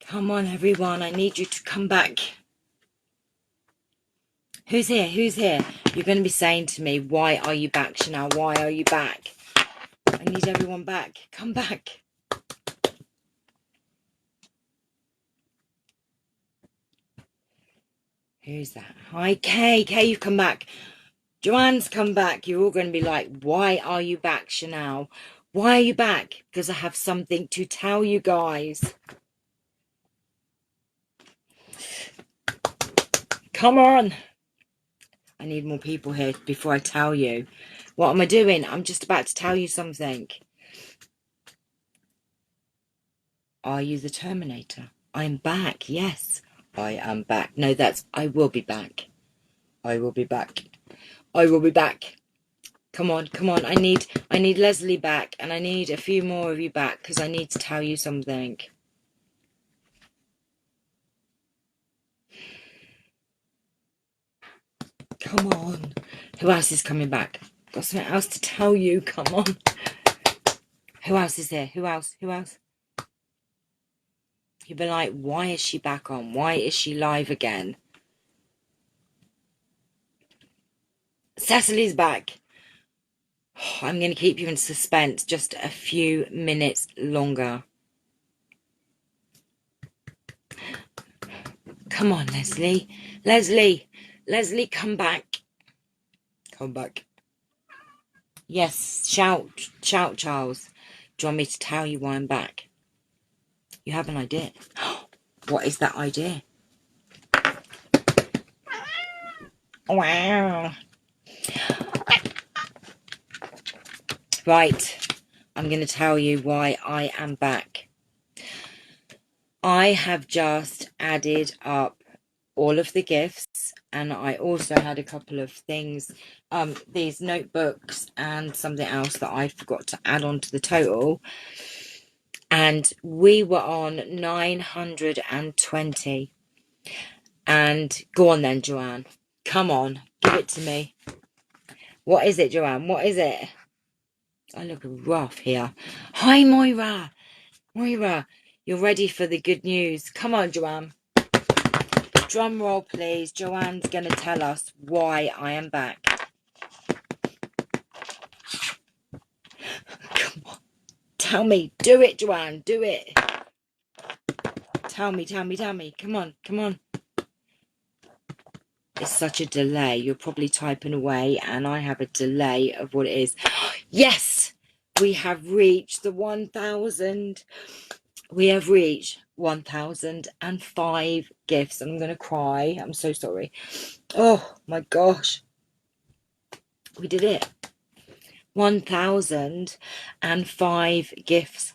Come on, everyone. I need you to come back. Who's here? Who's here? You're going to be saying to me, why are you back, Chanel? Why are you back? I need everyone back. Come back. Who's that? Hi, Kay. Kay, you've come back. Joanne's come back. You're all going to be like, why are you back, Chanel? Why are you back? Because I have something to tell you guys. Come on. I need more people here before I tell you. What am I doing? I'm just about to tell you something. Are you the Terminator? I'm back. Yes, I am back. No, that's I will be back. I will be back. I will be back. Come on, come on. I need Leslie back, and I need a few more of you back because I need to tell you something. Come on. Who else is coming back? Got something else to tell you. Come on. Who else is there? Who else? Who else? You'll be like, why is she back on? Why is she live again? Cecily's back. I'm going to keep you in suspense just a few minutes longer. Come on, Leslie. Leslie. Leslie, come back. Come back. Yes, shout, Charles. Do you want me to tell you why I'm back? You have an idea. What is that idea? Wow. Right. I'm going to tell you why I am back. I have just added up all of the gifts, and I also had a couple of things, these notebooks and something else that I forgot to add on to the total, and we were on 920. And go on then, Joanne, come on, give it to me. What is it, Joanne? What is it? I look rough here. Hi, Moira. Moira, you're ready for the good news. Come on, Joanne. Drum roll, please. Joanne's going to tell us why I am back. Come on. Tell me. Do it, Joanne. Do it. Tell me, tell me, tell me. Come on, come on. It's such a delay. You're probably typing away, and I have a delay of what it is. Yes! We have reached the 1,000. We have reached 1,005 gifts. And I'm going to cry. I'm so sorry. Oh, my gosh. We did it. 1,005 gifts.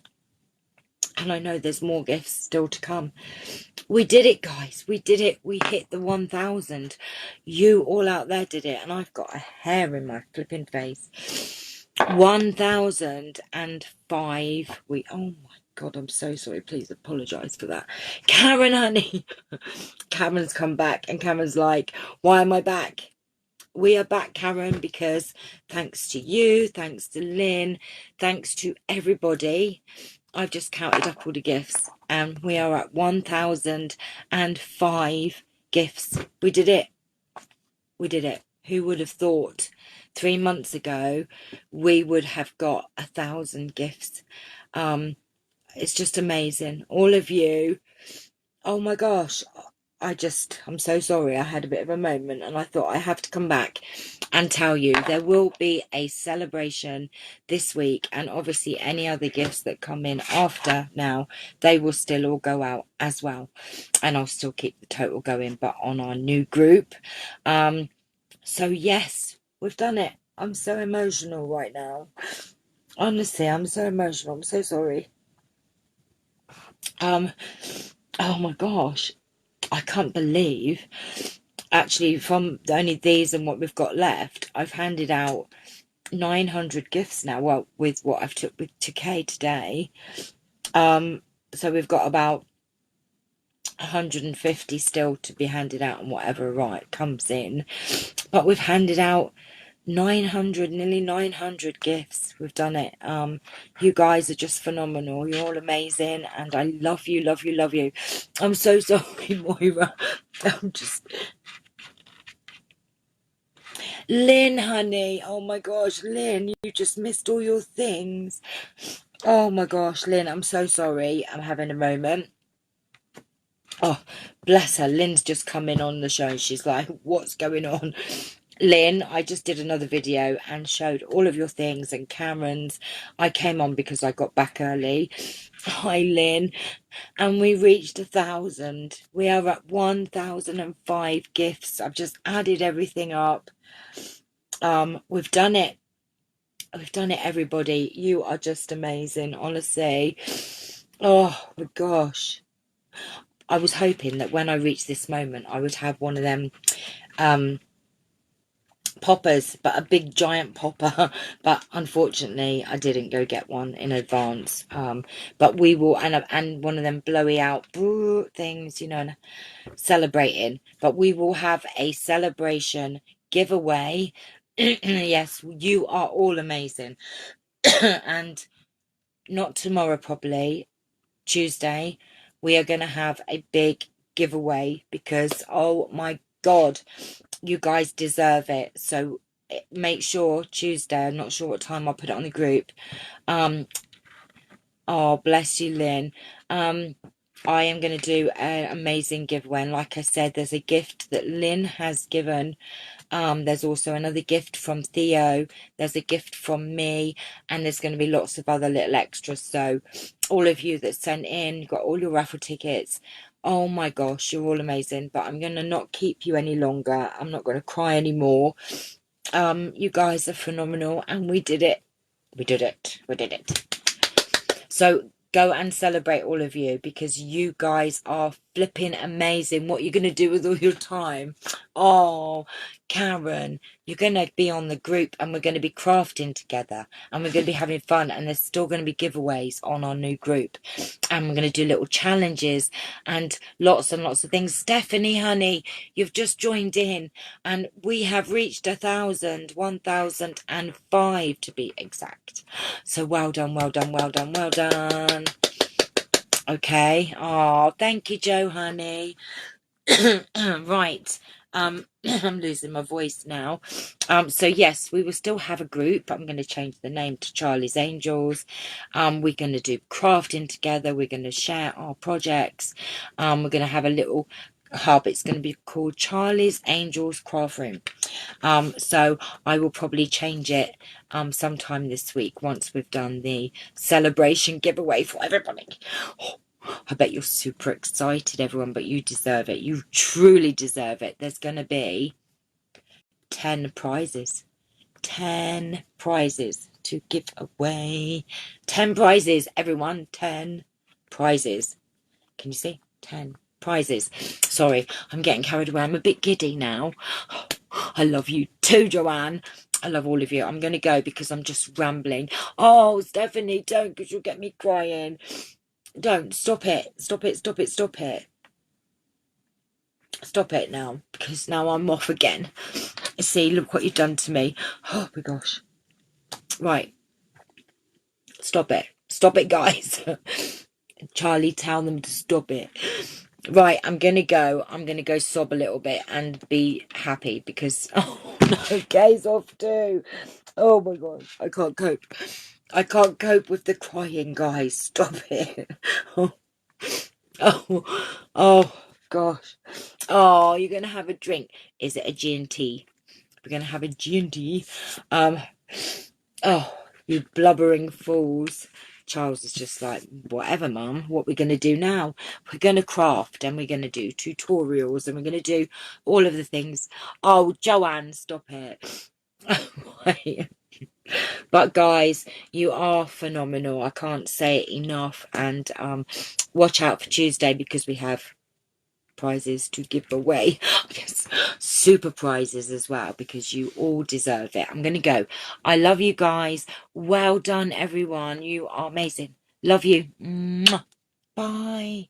And I know there's more gifts still to come. We did it, guys. We did it. We hit the 1,000. You all out there did it. And I've got a hair in my flipping face. 1,005. Oh my God, I'm so sorry. Please apologise for that. Karen, honey. Karen's come back, and Karen's like, why am I back? We are back, Karen, because thanks to you, thanks to Lynn, thanks to everybody, I've just counted up all the gifts, and we are at 1,005 gifts. We did it. We did it. Who would have thought 3 months ago we would have got 1,000 gifts? It's just amazing. All of you. Oh my gosh. I'm so sorry. I had a bit of a moment, and I thought I have to come back and tell you there will be a celebration this week, and obviously any other gifts that come in after now, they will still all go out as well, and I'll still keep the total going, but on our new group. So yes, we've done it. I'm so emotional right now. Honestly, I'm so emotional. I'm so sorry. Oh my gosh. I can't believe, actually, from only these and what we've got left, I've handed out 900 gifts now. Well, with what I've took with to Kay today. So we've got about 150 still to be handed out, and whatever comes in. But we've handed out 900, nearly 900 gifts. We've done it. You guys are just phenomenal. You're all amazing, and I love you, love you, love you. I'm so sorry, Moira. I'm just Lynn, honey. Oh my gosh, Lynn, you just missed all your things. Oh my gosh, Lynn, I'm so sorry. I'm having a moment. Oh, bless her. Lynn's just come in on the show and she's like, what's going on? Lynn, I just did another video and showed all of your things and Cameron's. I came on because I got back early. Hi, Lynn. And we reached 1,000. We are at 1,005 gifts. I've just added everything up. We've done it. We've done it, everybody. You are just amazing, honestly. Oh my gosh. I was hoping that when I reached this moment, I would have one of them poppers, but a big giant popper. But unfortunately, I didn't go get one in advance. But we will, and one of them blowy out things, you know, celebrating. But we will have a celebration giveaway. Yes, you are all amazing. And not tomorrow, probably Tuesday, we are going to have a big giveaway because, oh my God, you guys deserve it. So make sure Tuesday, I'm not sure what time I'll put it on the group. Oh, bless you, Lynn. I am going to do an amazing giveaway. And like I said, there's a gift that Lynn has given. There's also another gift from Theo. There's a gift from me. And there's going to be lots of other little extras. So all of you that sent in, you got all your raffle tickets. Oh my gosh, you're all amazing. But I'm going to not keep you any longer. I'm not going to cry anymore. You guys are phenomenal. And we did it. We did it. We did it. So go and celebrate, all of you, because you guys are flipping amazing. What you're going to do with all your time? Oh, Karen, you're going to be on the group and we're going to be crafting together and we're going to be having fun, and there's still going to be giveaways on our new group, and we're going to do little challenges and lots of things. Stephanie, honey, you've just joined in and we have reached 1,005 to be exact. So well done, well done, well done, well done. Okay. Oh, thank you, Joe, honey. Right. I'm losing my voice now. So yes, we will still have a group. I'm going to change the name to Charlie's Angels. We're going to do crafting together. We're going to share our projects. We're going to have a little hub. It's going to be called Charlie's Angels Craft Room. So I will probably change it sometime this week once we've done the celebration giveaway for everybody. Oh, I bet you're super excited, everyone, but you deserve it. You truly deserve it. There's going to be 10 prizes. 10 prizes to give away. 10 prizes, everyone. 10 prizes. Can you see? 10 prizes. Sorry, I'm getting carried away. I'm a bit giddy now. I love you too, Joanne. I love all of you. I'm going to go because I'm just rambling. Oh, Stephanie, don't, because you'll get me crying. Don't. Stop it. Stop it. Stop it. Stop it. Stop it now, because now I'm off again. See, look what you've done to me. Oh my gosh. Right. Stop it. Stop it, guys. Charlie, tell them to stop it. Right, I'm going to go. I'm going to go sob a little bit and be happy because, oh no, Gay's off too. Oh my God, I can't cope. I can't cope with the crying, guys. Stop it. Oh, oh gosh. Oh, you're going to have a drink. Is it a G&T? We're going to have a G&T. Oh, you blubbering fools. Charles is just like, whatever, Mum. What we're going to do now? We're going to craft and we're going to do tutorials and we're going to do all of the things. Oh, Joanne, stop it. But guys, you are phenomenal. I can't say it enough. And watch out for Tuesday because we have prizes to give away. Yes, super prizes as well, because you all deserve it. I'm gonna go. I love you guys. Well done, everyone. You are amazing. Love you. Mwah. Bye.